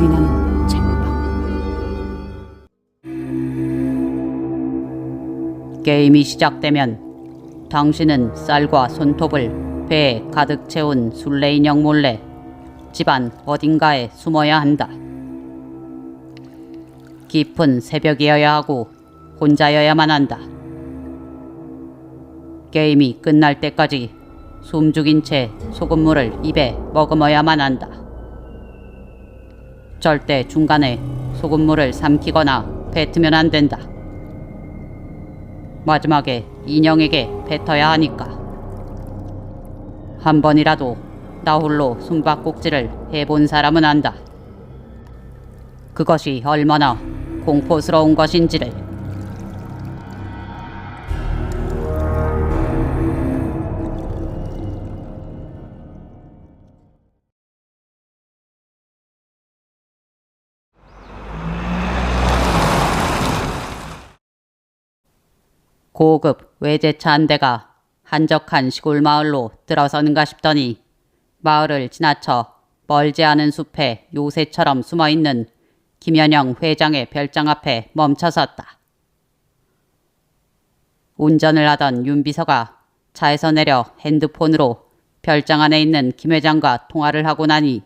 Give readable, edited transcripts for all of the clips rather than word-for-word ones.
소리나는 쟁반. 게임이 시작되면 당신은 쌀과 손톱을 배에 가득 채운 술래 인형 몰래 집안 어딘가에 숨어야 한다. 깊은 새벽이어야 하고 혼자여야만 한다. 게임이 끝날 때까지 숨죽인 채 소금물을 입에 머금어야만 한다. 절대 중간에 소금물을 삼키거나 뱉으면 안 된다. 마지막에 인형에게 뱉어야 하니까. 한 번이라도 나 홀로 숨바꼭질을 해본 사람은 안다. 그것이 얼마나 공포스러운 것인지를. 고급 외제차 한 대가 한적한 시골 마을로 들어서는가 싶더니 마을을 지나쳐 멀지 않은 숲에 요새처럼 숨어있는 김연영 회장의 별장 앞에 멈춰섰다. 운전을 하던 윤비서가 차에서 내려 핸드폰으로 별장 안에 있는 김 회장과 통화를 하고 나니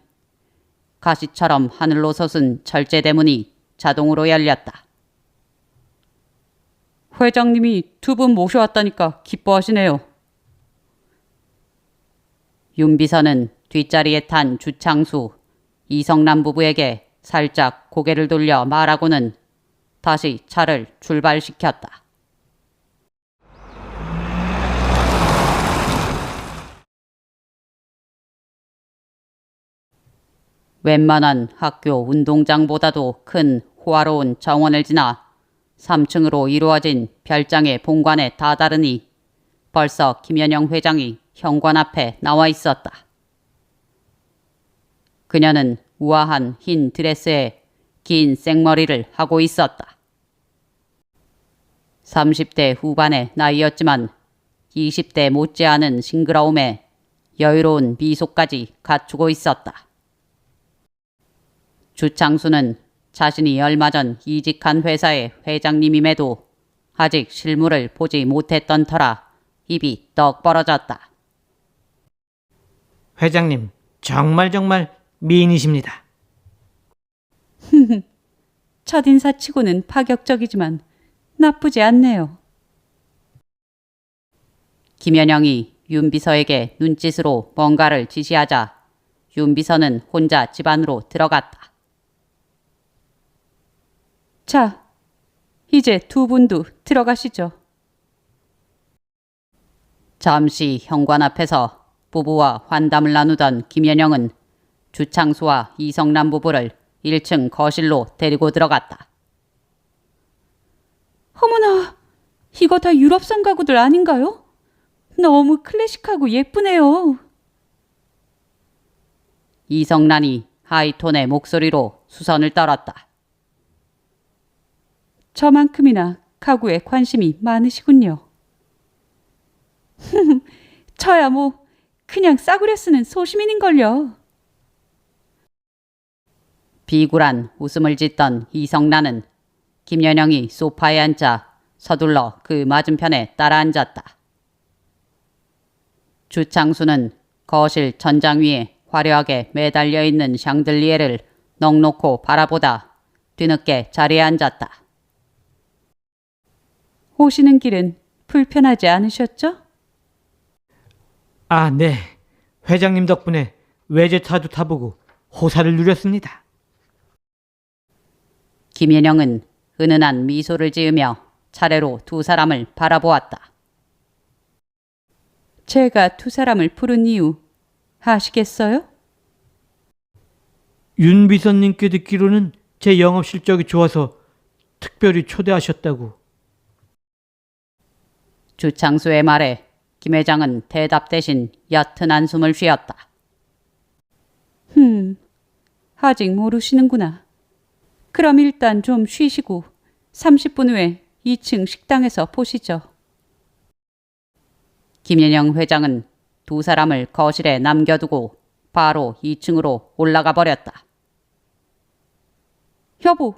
가시처럼 하늘로 솟은 철제 대문이 자동으로 열렸다. 회장님이 두 분 모셔왔다니까 기뻐하시네요. 윤비서는 뒷자리에 탄 주창수, 이성남 부부에게 살짝 고개를 돌려 말하고는 다시 차를 출발시켰다. 웬만한 학교 운동장보다도 큰 호화로운 정원을 지나 3층으로 이루어진 별장의 본관에 다다르니 벌써 김연영 회장이 현관 앞에 나와 있었다. 그녀는 우아한 흰 드레스에 긴 생머리를 하고 있었다. 30대 후반의 나이였지만 20대 못지않은 싱그러움에 여유로운 미소까지 갖추고 있었다. 주창수는 자신이 얼마 전 이직한 회사의 회장님임에도 아직 실물을 보지 못했던 터라 입이 떡 벌어졌다. 회장님, 정말 미인이십니다. 첫인사치고는 파격적이지만 나쁘지 않네요. 김연영이 윤비서에게 눈짓으로 뭔가를 지시하자 윤비서는 혼자 집 안으로 들어갔다. 자, 이제 두 분도 들어가시죠. 잠시 현관 앞에서 부부와 환담을 나누던 김연영은 주창수와 이성남 부부를 1층 거실로 데리고 들어갔다. 어머나, 이거 다 유럽산 가구들 아닌가요? 너무 클래식하고 예쁘네요. 이성란이 하이톤의 목소리로 수선을 떨었다. 저만큼이나 가구에 관심이 많으시군요. 저야 뭐 그냥 싸구려 쓰는 소시민인걸요. 비굴한 웃음을 짓던 이성란은 김연영이 소파에 앉자 서둘러 그 맞은편에 따라 앉았다. 주창수는 거실 천장 위에 화려하게 매달려 있는 샹들리에를 넋놓고 바라보다 뒤늦게 자리에 앉았다. 오시는 길은 불편하지 않으셨죠? 아, 네. 회장님 덕분에 외제차도 타보고 호사를 누렸습니다. 김연영은 은은한 미소를 지으며 차례로 두 사람을 바라보았다. 제가 두 사람을 부른 이유 아시겠어요? 윤 비서님께 듣기로는 제 영업 실적이 좋아서 특별히 초대하셨다고. 주창수의 말에 김 회장은 대답 대신 옅은 한숨을 쉬었다. 아직 모르시는구나. 그럼 일단 좀 쉬시고 30분 후에 2층 식당에서 보시죠. 김연영 회장은 두 사람을 거실에 남겨두고 바로 2층으로 올라가 버렸다. 여보,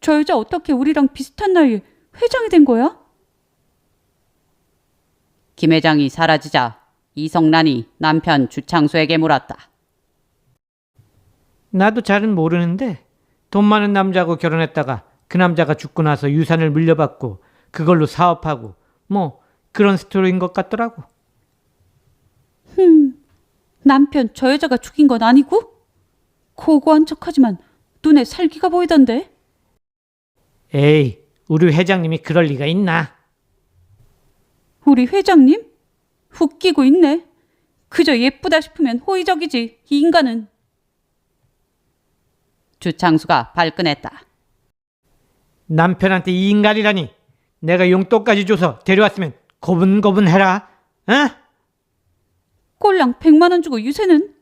저 여자 어떻게 우리랑 비슷한 나이에 회장이 된 거야? 김 회장이 사라지자 이성란이 남편 주창수에게 물었다. 나도 잘은 모르는데 돈 많은 남자하고 결혼했다가 그 남자가 죽고 나서 유산을 물려받고 그걸로 사업하고 뭐 그런 스토리인 것 같더라고. 남편 저 여자가 죽인 건 아니고? 고고한 척하지만 눈에 살기가 보이던데. 에이, 우리 회장님이 그럴 리가 있나? 우리 회장님? 웃기고 있네. 그저 예쁘다 싶으면 호의적이지, 이 인간은. 주창수가 발끈했다. 남편한테 이 인간이라니. 내가 용돈까지 줘서 데려왔으면 고분고분해라. 어? 꼴랑 100만 원 주고 유세는?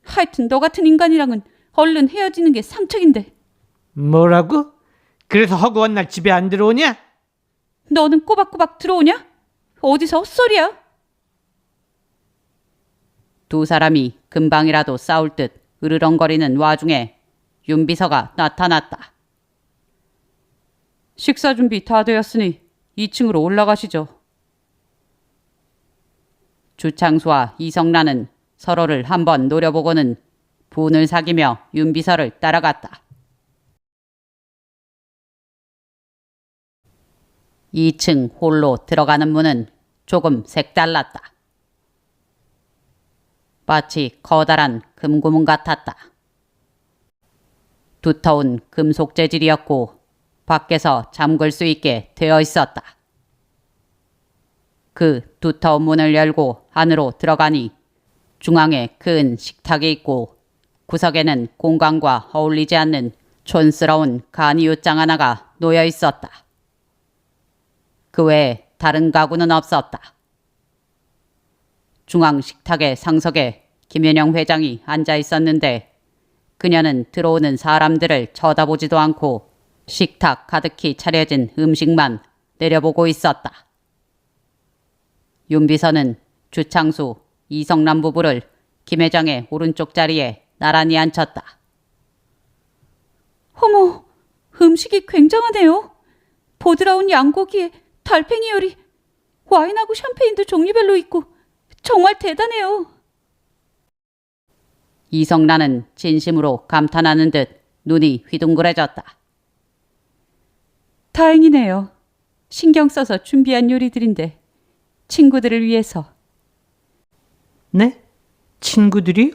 하여튼 너 같은 인간이랑은 얼른 헤어지는 게 상책인데. 뭐라고? 그래서 허구한 날 집에 안 들어오냐? 너는 꼬박꼬박 들어오냐? 어디서 헛소리야? 두 사람이 금방이라도 싸울 듯 으르렁거리는 와중에 윤비서가 나타났다. 식사 준비 다 되었으니 2층으로 올라가시죠. 주창수와 이성란은 서로를 한번 노려보고는 분을 사귀며 윤비서를 따라갔다. 2층 홀로 들어가는 문은 조금 색달랐다. 마치 커다란 금고문 같았다. 두터운 금속 재질이었고 밖에서 잠글 수 있게 되어 있었다. 그 두터운 문을 열고 안으로 들어가니 중앙에 큰 식탁이 있고 구석에는 공간과 어울리지 않는 촌스러운 간이웃장 하나가 놓여 있었다. 그 외에 다른 가구는 없었다. 중앙 식탁의 상석에 김현영 회장이 앉아 있었는데 그녀는 들어오는 사람들을 쳐다보지도 않고 식탁 가득히 차려진 음식만 내려보고 있었다. 윤비서는 주창수, 이성란 부부를 김 회장의 오른쪽 자리에 나란히 앉혔다. 어머, 음식이 굉장하네요. 보드라운 양고기에 달팽이 요리, 와인하고 샴페인도 종류별로 있고 정말 대단해요. 이성란은 진심으로 감탄하는 듯 눈이 휘둥그레졌다. 다행이네요. 신경 써서 준비한 요리들인데 친구들을 위해서. 네? 친구들이요?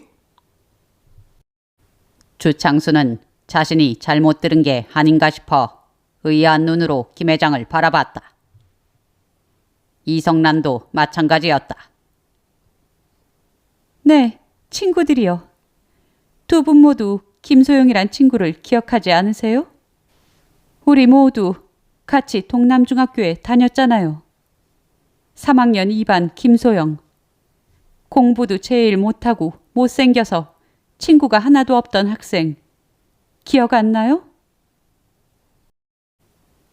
주창수는 자신이 잘못 들은 게 아닌가 싶어 의아한 눈으로 김 회장을 바라봤다. 이성란도 마찬가지였다. 네, 친구들이요. 두 분 모두 김소영이란 친구를 기억하지 않으세요? 우리 모두 같이 동남중학교에 다녔잖아요. 3학년 2반 김소영. 공부도 제일 못하고 못생겨서 친구가 하나도 없던 학생. 기억 안 나요?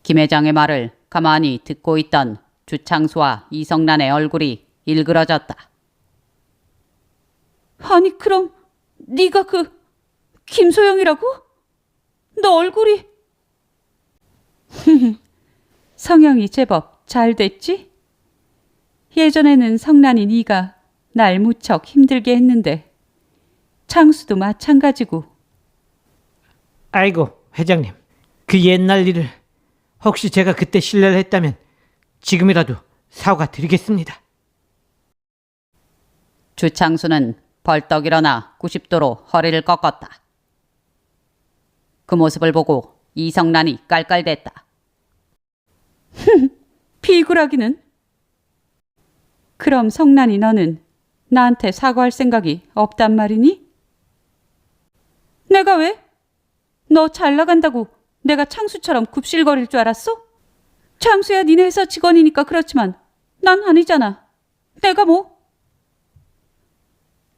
김 회장의 말을 가만히 듣고 있던 주창수와 이성란의 얼굴이 일그러졌다. 아니 그럼 네가 그 김소영이라고? 너 얼굴이 성형이 제법 잘 됐지? 예전에는 성란이 네가 날 무척 힘들게 했는데 창수도 마찬가지고. 아이고, 회장님. 그 옛날 일을 혹시 제가 그때 실례를 했다면 지금이라도 사과드리겠습니다. 주창수는 벌떡 일어나 90도로 허리를 꺾었다. 그 모습을 보고 이성란이 깔깔댔다. 비굴하기는. 그럼 성란이 너는 나한테 사과할 생각이 없단 말이니? 내가 왜? 너 잘 나간다고 내가 창수처럼 굽실거릴 줄 알았어? 창수야 니네 회사 직원이니까 그렇지만 난 아니잖아. 내가 뭐?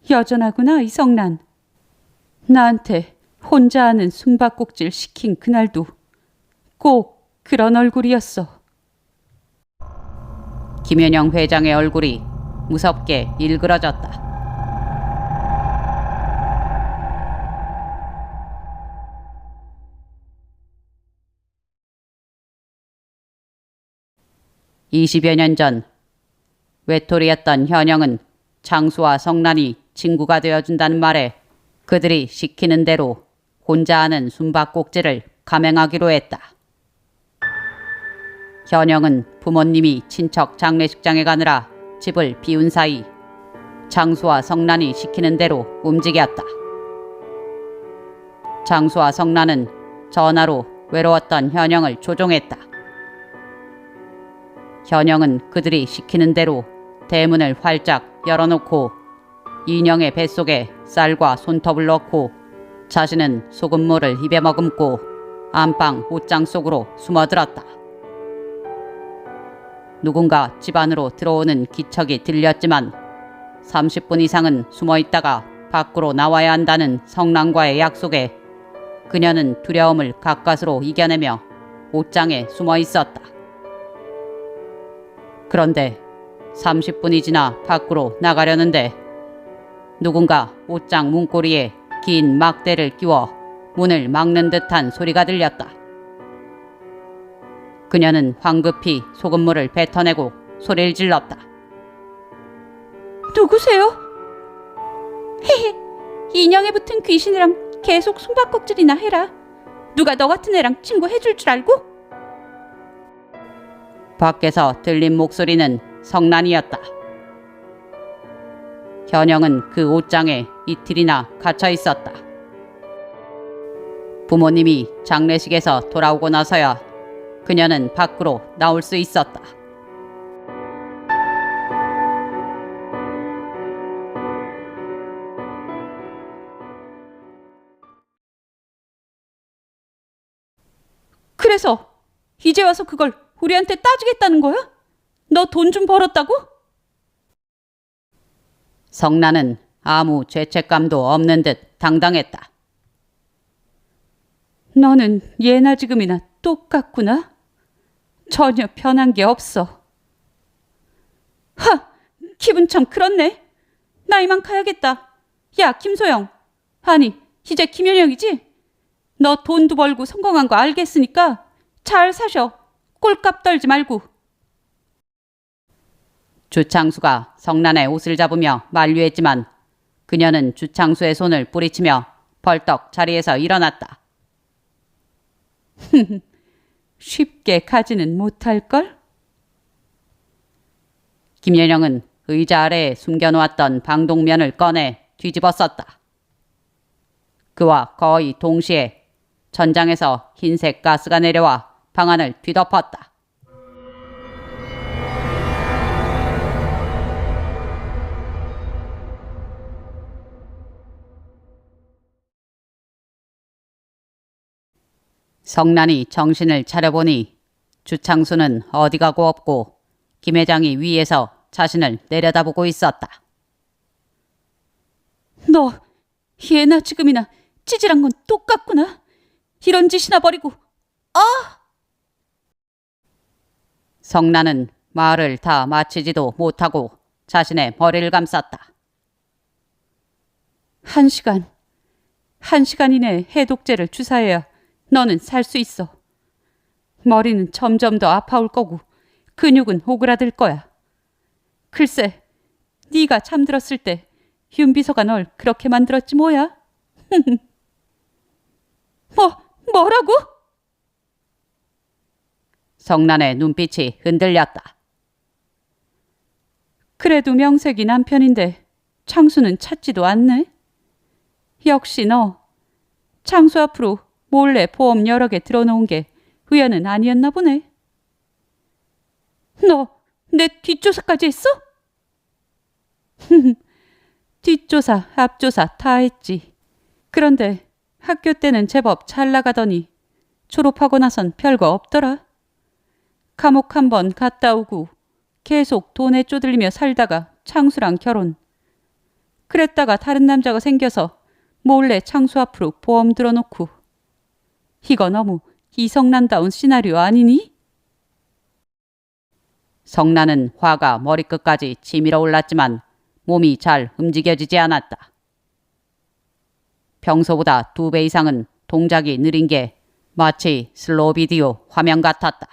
여전하구나 이성란. 나한테 혼자 하는 숨바꼭질 시킨 그날도 꼭 그런 얼굴이었어. 김현영 회장의 얼굴이 무섭게 일그러졌다. 20여 년 전 외톨이였던 현영은 창수와 성난이 친구가 되어준다는 말에 그들이 시키는 대로 혼자 하는 숨바꼭질을 감행하기로 했다. 현영은 부모님이 친척 장례식장에 가느라 집을 비운 사이 창수와 성난이 시키는 대로 움직였다. 창수와 성난은 전화로 외로웠던 현영을 조종했다. 현영은 그들이 시키는 대로 대문을 활짝 열어놓고 인형의 뱃속에 쌀과 손톱을 넣고 자신은 소금물을 입에 머금고 안방 옷장 속으로 숨어들었다. 누군가 집 안으로 들어오는 기척이 들렸지만 30분 이상은 숨어있다가 밖으로 나와야 한다는 성난과의 약속에 그녀는 두려움을 가까스로 이겨내며 옷장에 숨어 있었다. 그런데 30분이 지나 밖으로 나가려는데 누군가 옷장 문고리에 긴 막대를 끼워 문을 막는 듯한 소리가 들렸다. 그녀는 황급히 소금물을 뱉어내고 소리를 질렀다. 누구세요? 헤헤, 인형에 붙은 귀신이랑 계속 숨바꼭질이나 해라. 누가 너 같은 애랑 친구 해줄 줄 알고? 밖에서 들린 목소리는 성난이었다. 현영은 그 옷장에 이틀이나 갇혀 있었다. 부모님이 장례식에서 돌아오고 나서야 그녀는 밖으로 나올 수 있었다. 그래서 이제 와서 그걸 우리한테 따지겠다는 거야? 너 돈 좀 벌었다고? 성난은 아무 죄책감도 없는 듯 당당했다. 너는 예나 지금이나 똑같구나. 전혀 변한 게 없어. 하! 기분 참 그렇네. 나 이만 가야겠다. 야, 김소영. 아니, 이제 김현영이지? 너 돈도 벌고 성공한 거 알겠으니까 잘 사셔. 꼴값 떨지 말고. 주창수가 성난의 옷을 잡으며 만류했지만 그녀는 주창수의 손을 뿌리치며 벌떡 자리에서 일어났다. 쉽게 가지는 못할걸? 김연영은 의자 아래에 숨겨놓았던 방독면을 꺼내 뒤집어 썼다. 그와 거의 동시에 천장에서 흰색 가스가 내려와 방안을 뒤덮었다. 성난이 정신을 차려보니 주창수는 어디 가고 없고 김 회장이 위에서 자신을 내려다보고 있었다. 너 예나 지금이나 찌질한 건 똑같구나. 이런 짓이나 버리고. 성난은 말을 다 마치지도 못하고 자신의 머리를 감쌌다. 1시간 이내에 해독제를 주사해야 너는 살 수 있어. 머리는 점점 더 아파올 거고 근육은 오그라들 거야. 글쎄, 네가 잠들었을 때 윤비서가 널 그렇게 만들었지 뭐야. 뭐라고? 성난의 눈빛이 흔들렸다. 그래도 명색이 남편인데 창수는 찾지도 않네. 역시 너 창수 앞으로 몰래 보험 여러 개 들어놓은 게 우연은 아니었나 보네. 너 내 뒷조사까지 했어? 뒷조사, 앞조사 다 했지. 그런데 학교 때는 제법 잘 나가더니 졸업하고 나선 별거 없더라. 감옥 한 번 갔다 오고 계속 돈에 쪼들리며 살다가 창수랑 결혼. 그랬다가 다른 남자가 생겨서 몰래 창수 앞으로 보험 들어놓고. 이거 너무 이성난다운 시나리오 아니니? 성난은 화가 머리끝까지 치밀어 올랐지만 몸이 잘 움직여지지 않았다. 평소보다 2배 이상은 동작이 느린 게 마치 슬로우 비디오 화면 같았다.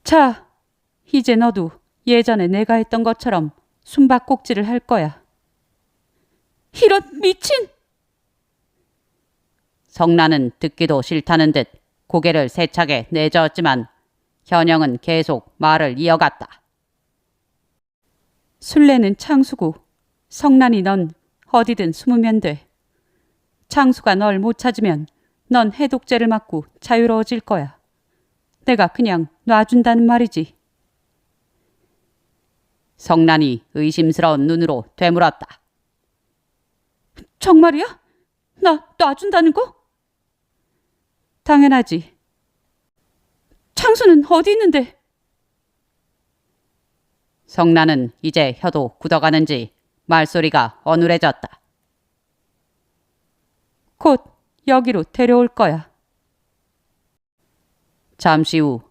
자, 이제 너도 예전에 내가 했던 것처럼 숨바꼭질을 할 거야. 이런 미친! 성란은 듣기도 싫다는 듯 고개를 세차게 내저었지만 현영은 계속 말을 이어갔다. 술래는 창수고 성난이 넌 어디든 숨으면 돼. 창수가 널 못 찾으면 넌 해독제를 맞고 자유로워질 거야. 내가 그냥 놔준다는 말이지. 성란이 의심스러운 눈으로 되물었다. 정말이야? 나 놔준다는 거? 당연하지. 창수는 어디 있는데? 성란은 이제 혀도 굳어가는지 말소리가 어눌해졌다. 곧 여기로 데려올 거야. 잠시 후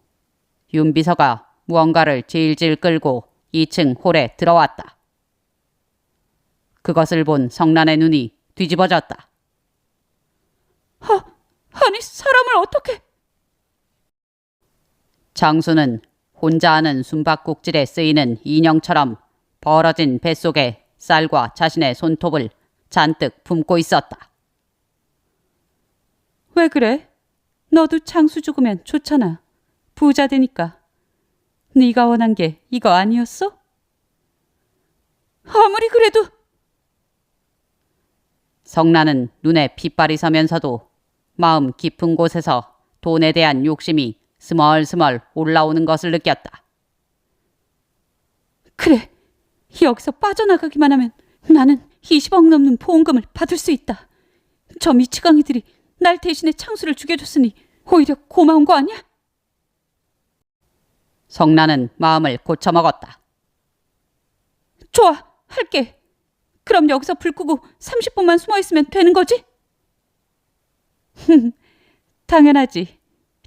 윤비서가 무언가를 질질 끌고 2층 홀에 들어왔다. 그것을 본 성란의 눈이 뒤집어졌다. 아니 사람을 어떻게... 장수는 혼자 하는 숨바꼭질에 쓰이는 인형처럼 벌어진 뱃속에 쌀과 자신의 손톱을 잔뜩 품고 있었다. 왜 그래? 너도 창수 죽으면 좋잖아. 부자 되니까. 네가 원한 게 이거 아니었어? 아무리 그래도... 성란은 눈에 핏발이 서면서도 마음 깊은 곳에서 돈에 대한 욕심이 스멀스멀 올라오는 것을 느꼈다. 그래, 여기서 빠져나가기만 하면 나는 20억 넘는 보험금을 받을 수 있다. 저 미치광이들이 날 대신에 창수를 죽여줬으니 오히려 고마운 거 아니야? 성란은 마음을 고쳐먹었다. 좋아, 할게. 그럼 여기서 불 끄고 30분만 숨어있으면 되는 거지? 당연하지.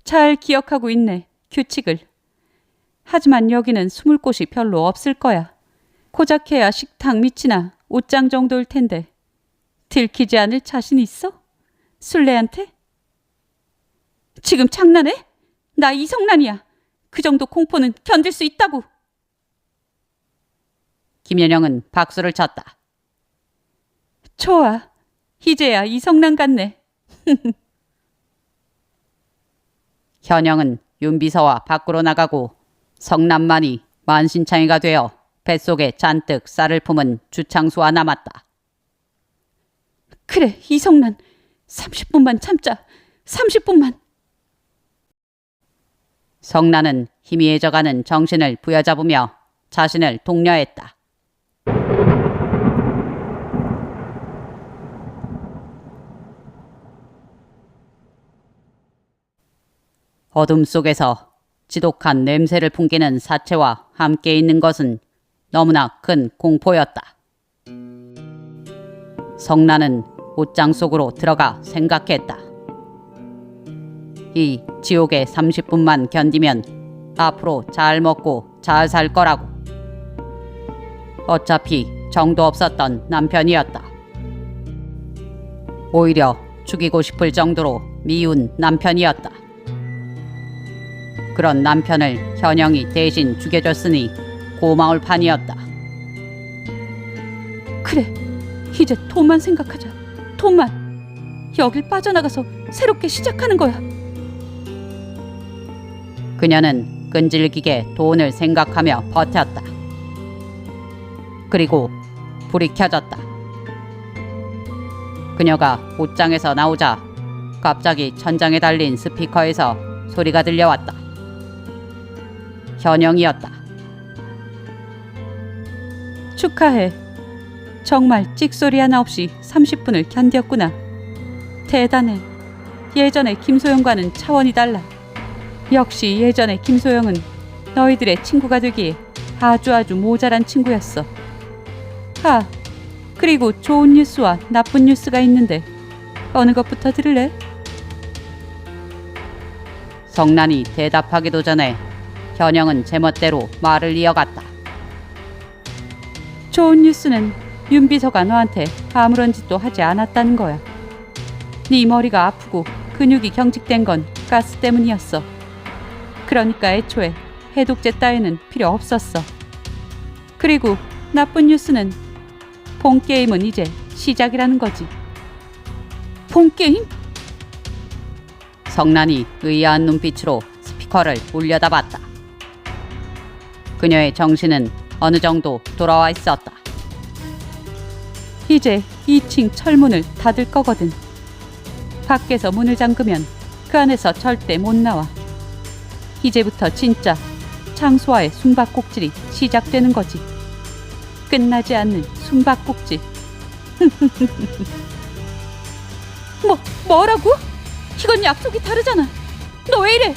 잘 기억하고 있네, 규칙을. 하지만 여기는 숨을 곳이 별로 없을 거야. 고작해야 식당 밑이나 옷장 정도일 텐데. 들키지 않을 자신 있어? 술래한테? 지금 장난해? 나 이성란이야. 그 정도 공포는 견딜 수 있다고. 김연영은 박수를 쳤다. 좋아. 이제야 이성란 같네. 현영은 윤비서와 밖으로 나가고 성남만이 만신창이가 되어 뱃속에 잔뜩 쌀을 품은 주창수와 남았다. 그래, 이성란. 30분만 참자. 30분만. 성란은 희미해져가는 정신을 부여잡으며 자신을 독려했다. 어둠 속에서 지독한 냄새를 풍기는 사체와 함께 있는 것은 너무나 큰 공포였다. 성란은 옷장 속으로 들어가 생각했다. 이 지옥의 30분만 견디면 앞으로 잘 먹고 잘 살 거라고. 어차피 정도 없었던 남편이었다. 오히려 죽이고 싶을 정도로 미운 남편이었다. 그런 남편을 현영이 대신 죽여줬으니 고마울 판이었다. 그래, 이제 돈만 생각하자. 돈만. 여길 빠져나가서 새롭게 시작하는 거야. 그녀는 끈질기게 돈을 생각하며 버텼다. 그리고 불이 켜졌다. 그녀가 옷장에서 나오자 갑자기 천장에 달린 스피커에서 소리가 들려왔다. 현영이었다. 축하해. 정말 찍소리 하나 없이 30분을 견뎠구나. 대단해. 예전의 김소영과는 차원이 달라. 역시 예전의 김소영은 너희들의 친구가 되기에 아주 모자란 친구였어. 그리고 좋은 뉴스와 나쁜 뉴스가 있는데 어느 것부터 들을래? 성란이 대답하기도 전에 현영은 제멋대로 말을 이어갔다. 좋은 뉴스는 윤비서가 너한테 아무런 짓도 하지 않았다는 거야. 네 머리가 아프고 근육이 경직된 건 가스 때문이었어. 그러니까 애초에 해독제 따위는 필요 없었어. 그리고 나쁜 뉴스는 본게임은 이제 시작이라는 거지. 본게임? 성난이 의아한 눈빛으로 스피커를 올려다봤다. 그녀의 정신은 어느 정도 돌아와 있었다. 이제 2층 철문을 닫을 거거든. 밖에서 문을 잠그면 그 안에서 절대 못 나와. 이제부터 진짜 창수와의 숨바꼭질이 시작되는 거지. 끝나지 않는 숨바꼭질. 뭐라고? 이건 약속이 다르잖아. 너 왜 이래?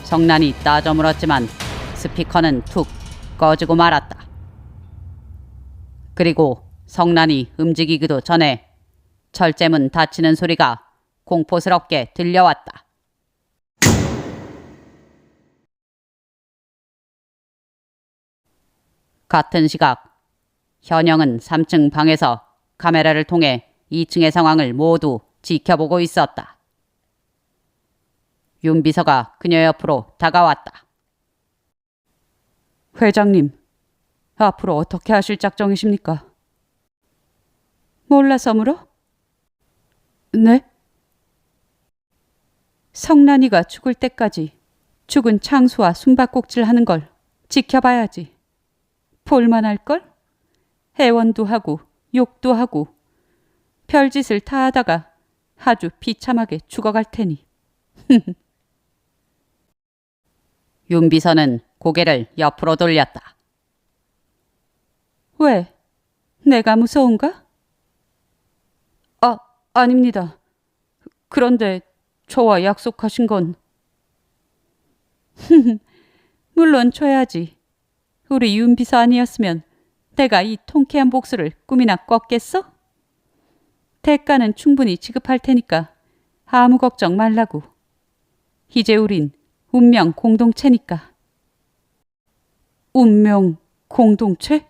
성난이 따져물었지만 스피커는 툭 꺼지고 말았다. 그리고 성난이 움직이기도 전에 철제문 닫히는 소리가 공포스럽게 들려왔다. 같은 시각 현영은 3층 방에서 카메라를 통해 2층의 상황을 모두 지켜보고 있었다. 윤 비서가 그녀 옆으로 다가왔다. 회장님, 앞으로 어떻게 하실 작정이십니까? 몰라서 물어? 네? 성난이가 죽을 때까지 죽은 창수와 숨바꼭질 하는 걸 지켜봐야지. 볼만할걸? 애원도 하고 욕도 하고 별짓을 다 하다가 아주 비참하게 죽어갈 테니. 윤 비서는 고개를 옆으로 돌렸다. 왜? 내가 무서운가? 아닙니다. 그런데 저와 약속하신 건... 물론 줘야지. 우리 윤 비서 아니었으면 내가 이 통쾌한 복수를 꿈이나 꿨겠어? 대가는 충분히 지급할 테니까 아무 걱정 말라고. 이제 우린 운명 공동체니까. 운명 공동체?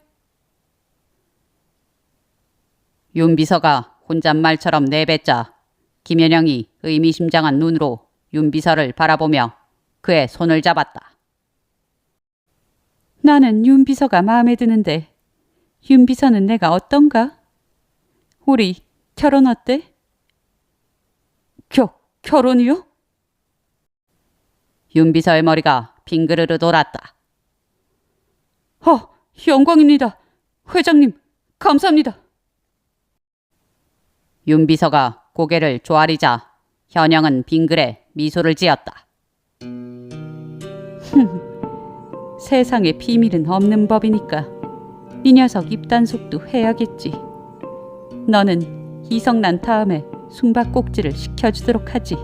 윤 비서가 혼잣말처럼 내뱉자 김연영이 의미심장한 눈으로 윤 비서를 바라보며 그의 손을 잡았다. 나는 윤 비서가 마음에 드는데 윤 비서는 내가 어떤가? 우리 결혼 어때? 결혼이요? 윤 비서의 머리가 빙그르르 돌았다. 영광입니다. 회장님, 감사합니다. 윤 비서가 고개를 조아리자 현영은 빙그레 미소를 지었다. 세상에 비밀은 없는 법이니까 이 녀석 입단속도 해야겠지. 너는 이성난 다음에 숨바꼭질을 시켜주도록 하지.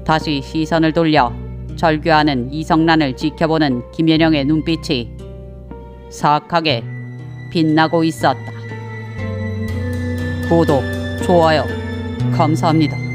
다시 시선을 돌려 절규하는 이성란을 지켜보는 김연영의 눈빛이 사악하게 빛나고 있었다. 구독, 좋아요, 감사합니다.